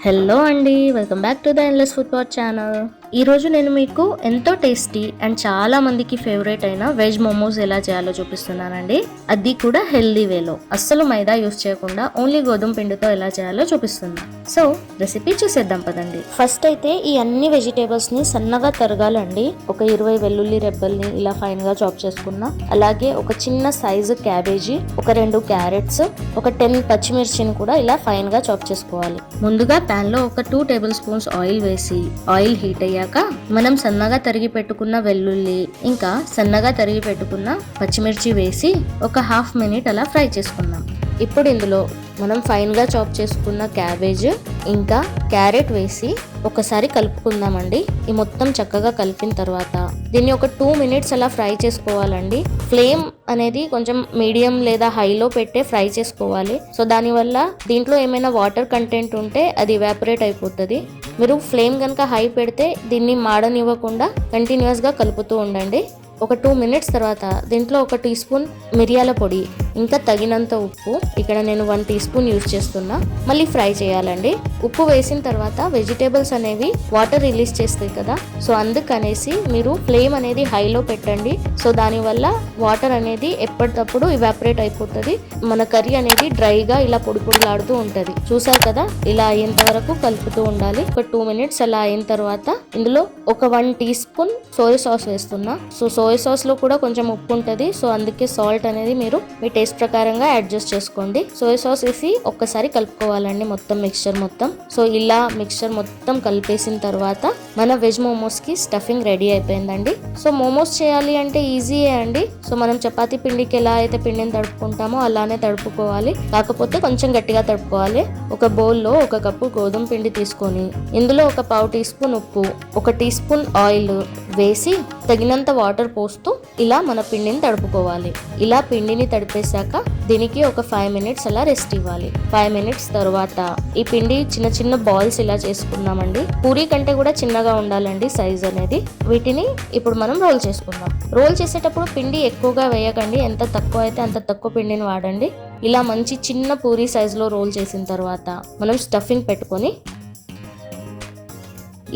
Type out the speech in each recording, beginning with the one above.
Hello అండి, welcome back to the endless food pot channel. ఈరోజు నేను మీకు ఎంతో టేస్టీ అండ్ చాలా మందికి ఫేవరెట్ అయిన వెజ్ మోమోస్ ఎలా చేయాలో చూపిస్తున్నానండి. అది కూడా హెల్దీ వేలో, అస్సలు మైదా యూస్ చేయకుండా ఓన్లీ గోధుమ పిండితో ఎలా చేయాలో చూపిస్తున్నా. సో రెసిపీ చూసేద్దాం పదండి. ఫస్ట్ అయితే ఈ అన్ని వెజిటేబుల్స్ ని సన్నగా తరగాలండి. ఒక 20 వెల్లుల్లి రెబ్బల్ని ఇలా ఫైన్ గా చాప్ చేసుకున్నా. అలాగే ఒక చిన్న సైజు క్యాబేజీ, ఒక 2 క్యారెట్స్, ఒక 10 పచ్చిమిర్చిని కూడా ఇలా ఫైన్ గా చాప్ చేసుకోవాలి. ముందుగా పాన్ లో ఒక 2 టేబుల్ స్పూన్స్ ఆయిల్ వేసి, ఆయిల్ హీట్ అయ్యాక మనం సన్నగా తరిగి పెట్టుకున్న వెల్లుల్లి ఇంకా సన్నగా తరిగి పెట్టుకున్న పచ్చిమిర్చి వేసి ఒక హాఫ్ మినిట్ అలా ఫ్రై చేసుకుందాం. ఇప్పుడు ఇందులో మనం ఫైన్ గా చాప్ చేసుకున్న క్యాబేజ్ ఇంకా క్యారెట్ వేసి ఒకసారి కలుపుకుందామండి. ఈ మొత్తం చక్కగా కలిపిన తర్వాత దీన్ని ఒక 2 మినిట్స్ అలా ఫ్రై చేసుకోవాలండి. ఫ్లేమ్ అనేది కొంచెం మీడియం లేదా హైలో పెట్టే ఫ్రై చేసుకోవాలి. సో దానివల్ల దీంట్లో ఏమైనా వాటర్ కంటెంట్ ఉంటే అది ఎవాపరేట్ అయిపోతుంది. మీరు ఫ్లేమ్ కనుక హై పెడితే దీన్ని మాడనివ్వకుండా కంటిన్యూస్ గా కలుపుతూ ఉండండి. ఒక 2 మినిట్స్ తర్వాత దీంట్లో ఒక 1 టీ స్పూన్ మిరియాల పొడి ఇంకా తగినంత ఉప్పు, ఇక్కడ నేను 1 టీ స్పూన్ యూజ్ చేస్తున్నా, మళ్ళీ ఫ్రై చేయాలండి. ఉప్పు వేసిన తర్వాత వెజిటేబుల్స్ అనేవి వాటర్ రిలీజ్ చేస్తాయి కదా, సో అందుకనేసి మీరు ఫ్లేమ్ అనేది హైలో పెట్టండి. సో దానివల్ల వాటర్ అనేది ఎప్పటికప్పుడు ఇవాపరేట్ అయిపోతుంది. మన కర్రీ అనేది డ్రైగా ఇలా పొడి పొడిలాడుతూ ఉంటుంది. చూసారు కదా, ఇలా అయ్యేంత వరకు కలుపుతూ ఉండాలి. ఒక 2 మినిట్స్ అలా అయిన తర్వాత ఇందులో ఒక 1 టీ స్పూన్ సోయా సాస్ వేస్తున్నా. సో సోయా సాస్ లో కూడా కొంచెం ఉప్పు ఉంటుంది, సో అందుకే సాల్ట్ అనేది మీరు మీ టేస్ట్ ప్రకారంగా అడ్జస్ట్ చేసుకోండి. సోయా సాస్ వేసి ఒక్కసారి కలుపుకోవాలండి మొత్తం మిక్స్చర్ మొత్తం. సో ఇలా మిక్స్చర్ మొత్తం కలిపేసిన తర్వాత మన వెజ్ మోమోస్ కి స్టఫింగ్ రెడీ అయిపోయిందండి. సో మోమోస్ చేయాలి అంటే ఈజీయే అండి. సో మనం చపాతీ పిండికి ఎలా అయితే పిండిని తడుపుకుంటామో అలానే తడుపుకోవాలి, కాకపోతే కొంచెం గట్టిగా తడుపుకోవాలి. ఒక బౌల్లో 1 కప్పు గోధుమ పిండి తీసుకొని ఇందులో ఒక 1/2 టీ స్పూన్ ఉప్పు, 1 టీ స్పూన్ ఆయిల్ వేసి తగినంత వాటర్ పోస్తూ ఇలా మన పిండిని తడుపుకోవాలి. ఇలా పిండిని తడిపేశాక దీనికి ఒక 5 మినిట్స్ అలా రెస్ట్ ఇవ్వాలి. 5 మినిట్స్ తర్వాత ఈ పిండి చిన్న చిన్న బాల్స్ ఇలా చేసుకున్నామండి. పూరీ కంటే కూడా చిన్నగా ఉండాలండి సైజ్ అనేది. వీటిని ఇప్పుడు మనం రోల్ చేసుకుందాం. రోల్ చేసేటప్పుడు పిండి ఎక్కువగా వేయకండి, ఎంత తక్కువ అయితే అంత తక్కువ పిండిని వాడండి. ఇలా మంచి చిన్న పూరీ సైజులో రోల్ చేసిన తర్వాత మనం స్టఫింగ్ పెట్టుకొని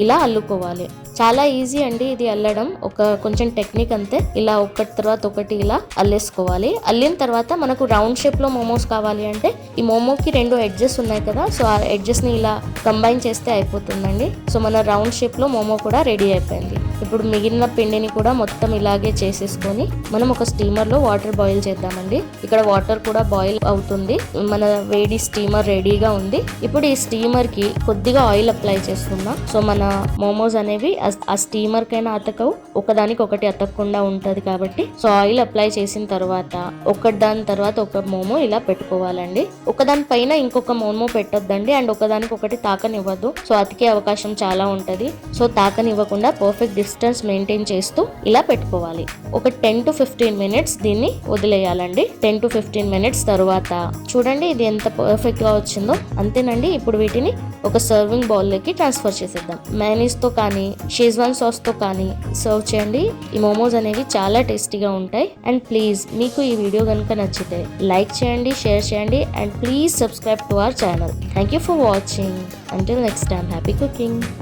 ఇలా అల్లుకోవాలి. చాలా ఈజీ అండి ఇది అల్లడం, ఒక కొంచెం టెక్నిక్ అంతే. ఇలా ఒకటి తర్వాత ఒకటి ఇలా అల్లేసుకోవాలి. అల్లిన తర్వాత మనకు రౌండ్ షేప్ లో మోమోస్ కావాలి అంటే ఈ మోమోకి 2 ఎడ్జెస్ ఉన్నాయి కదా, సో ఆ ఎడ్జెస్ ని ఇలా కంబైన్ చేస్తే అయిపోతుందండి. సో మన రౌండ్ షేప్ లో మోమో కూడా రెడీ అయిపోయింది. ఇప్పుడు మిగిలిన పిండిని కూడా మొత్తం ఇలాగే చేసేసుకొని మనం ఒక స్టీమర్ లో వాటర్ బాయిల్ చేద్దామండి. ఇక్కడ వాటర్ కూడా బాయిల్ అవుతుంది. మన వేడి స్టీమర్ రెడీగా ఉంది. ఇప్పుడు ఈ స్టీమర్ కి కొద్దిగా ఆయిల్ అప్లై చేస్తున్నా. సో మన మోమోస్ అనేవి ఆ స్టీమర్ కైనా అతకవు, ఒకదానికి ఒకటి అతకకుండా ఉంటది కాబట్టి. సో ఆయిల్ అప్లై చేసిన తర్వాత దాని తర్వాత ఒక మోమో ఇలా పెట్టుకోవాలండి. ఒకదాని పైన ఇంకొక మోమో పెట్టొద్దండి, అండ్ ఒకదానికి ఒకటి తాకనివ్వద్దు. సో అతికే అవకాశం చాలా ఉంటది. సో తాకనివ్వకుండా పర్ఫెక్ట్ డిస్టెన్స్ మెయింటైన్ చేస్తూ ఇలా పెట్టుకోవాలి. ఒక 10 to 15 మినిట్స్ దీన్ని వదిలేయాలండి. 10 to 15 మినిట్స్ తర్వాత చూడండి ఇది ఎంత పర్ఫెక్ట్ గా వచ్చిందో. అంతేనండి. ఇప్పుడు వీటిని ఒక సర్వింగ్ బౌల్ లోకి ట్రాన్స్ఫర్ చేసేద్దాం. మైనీస్ తో కానీ షేజ్వాన్ సాస్ తో కానీ సర్వ్ చేయండి. ఈ మోమోస్ అనేవి చాలా టేస్టీగా ఉంటాయి. అండ్ ప్లీజ్ మీకు ఈ వీడియో కనుక నచ్చితే లైక్ చేయండి, షేర్ చేయండి, and please subscribe to our channel. Thank you for watching. Until next time, happy cooking.